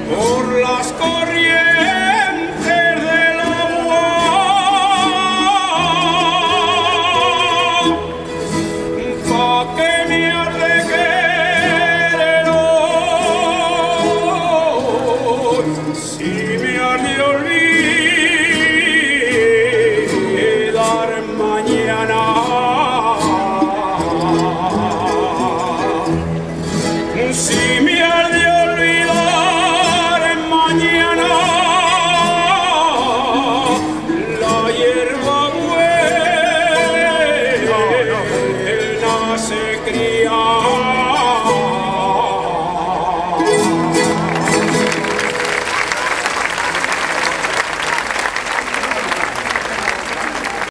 por las corrientes del agua, pa' que me arde querer hoy, si me arde olvidar mañana. Si